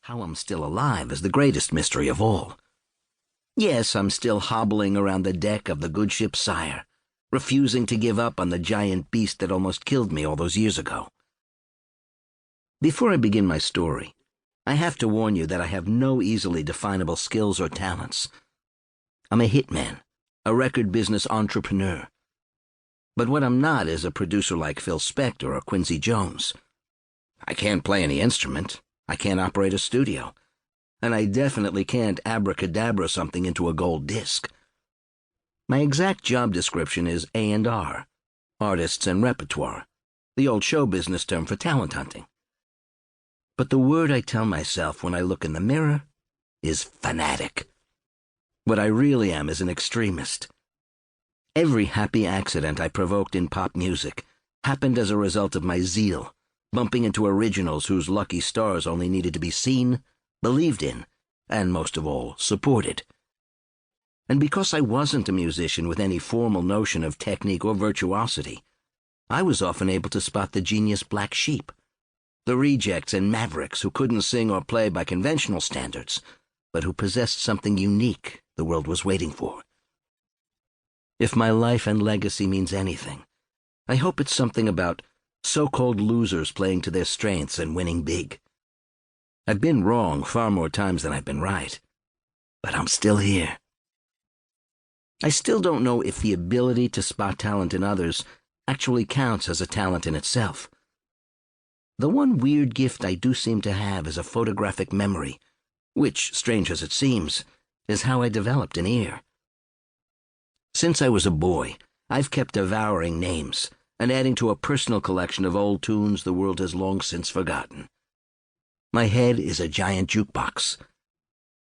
How I'm still alive is the greatest mystery of all. Yes, I'm still hobbling around the deck of the good ship Sire, refusing to give up on the giant beast that almost killed me all those years ago. Before I begin my story, I have to warn you that I have no easily definable skills or talents. I'm a hitman, a record business entrepreneur. But what I'm not is a producer like Phil Spector or Quincy Jones. I can't play any instrument, I can't operate a studio, and I definitely can't abracadabra something into a gold disc. My exact job description is A&R, artists and repertoire, the old show business term for talent hunting. But the word I tell myself when I look in the mirror is fanatic. What I really am is an extremist. Every happy accident I provoked in pop music happened as a result of my zeal, bumping into originals whose lucky stars only needed to be seen, believed in, and most of all, supported. And because I wasn't a musician with any formal notion of technique or virtuosity, I was often able to spot the genius black sheep, the rejects and mavericks who couldn't sing or play by conventional standards, but who possessed something unique the world was waiting for. If my life and legacy means anything, I hope it's something about so-called losers playing to their strengths and winning big. I've been wrong far more times than I've been right, but I'm still here. I still don't know if the ability to spot talent in others actually counts as a talent in itself. The one weird gift I do seem to have is a photographic memory, which, strange as it seems, is how I developed an ear. Since I was a boy, I've kept devouring names and adding to a personal collection of old tunes the world has long since forgotten. My head is a giant jukebox.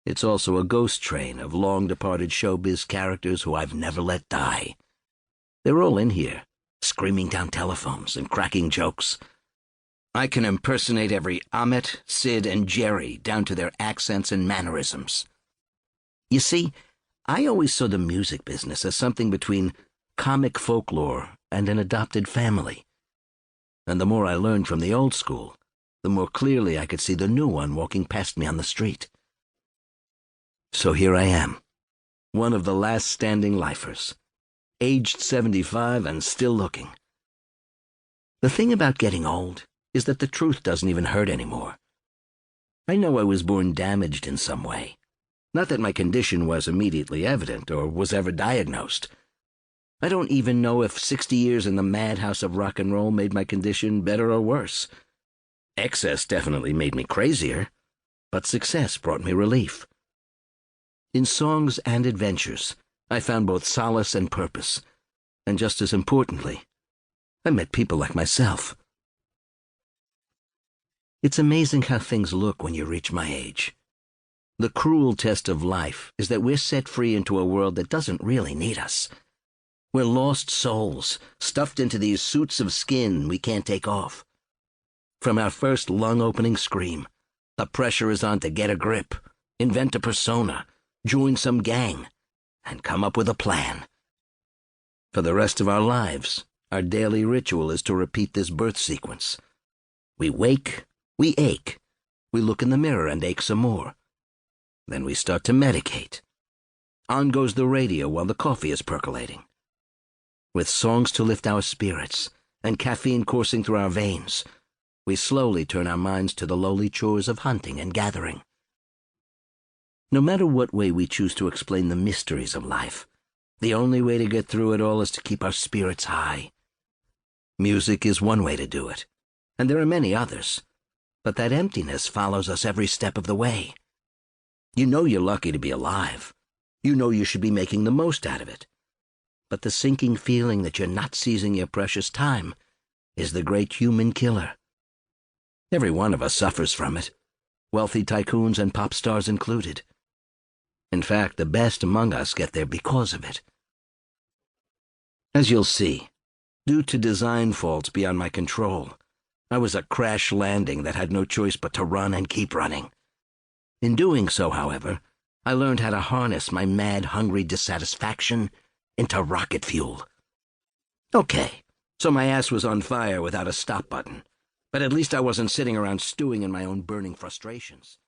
It's also a ghost train of long-departed showbiz characters who I've never let die. They're all in here, screaming down telephones and cracking jokes. I can impersonate every Ahmet, Sid, and Jerry down to their accents and mannerisms. You see, I always saw the music business as something between comic folklore and an adopted family. And the more I learned from the old school, the more clearly I could see the new one walking past me on the street. So here I am, one of the last standing lifers, aged 75 and still looking. The thing about getting old is that the truth doesn't even hurt anymore. I know I was born damaged in some way. Not that my condition was immediately evident or was ever diagnosed. I don't even know if 60 years in the madhouse of rock and roll made my condition better or worse. Excess definitely made me crazier, but success brought me relief. In songs and adventures, I found both solace and purpose, and just as importantly, I met people like myself. It's amazing how things look when you reach my age. The cruel test of life is that we're set free into a world that doesn't really need us. We're lost souls, stuffed into these suits of skin we can't take off. From our first lung-opening scream, the pressure is on to get a grip, invent a persona, join some gang, and come up with a plan. For the rest of our lives, our daily ritual is to repeat this birth sequence. We wake, we ache, we look in the mirror and ache some more. Then we start to medicate. On goes the radio while the coffee is percolating. With songs to lift our spirits and caffeine coursing through our veins, we slowly turn our minds to the lowly chores of hunting and gathering. No matter what way we choose to explain the mysteries of life, the only way to get through it all is to keep our spirits high. Music is one way to do it, and there are many others, but that emptiness follows us every step of the way. You know you're lucky to be alive. You know you should be making the most out of it. But the sinking feeling that you're not seizing your precious time is the great human killer. Every one of us suffers from it, wealthy tycoons and pop stars included. In fact, the best among us get there because of it. As you'll see, due to design faults beyond my control, I was a crash landing that had no choice but to run and keep running. In doing so, however, I learned how to harness my mad, hungry dissatisfaction into rocket fuel. Okay, so my ass was on fire without a stop button, but at least I wasn't sitting around stewing in my own burning frustrations.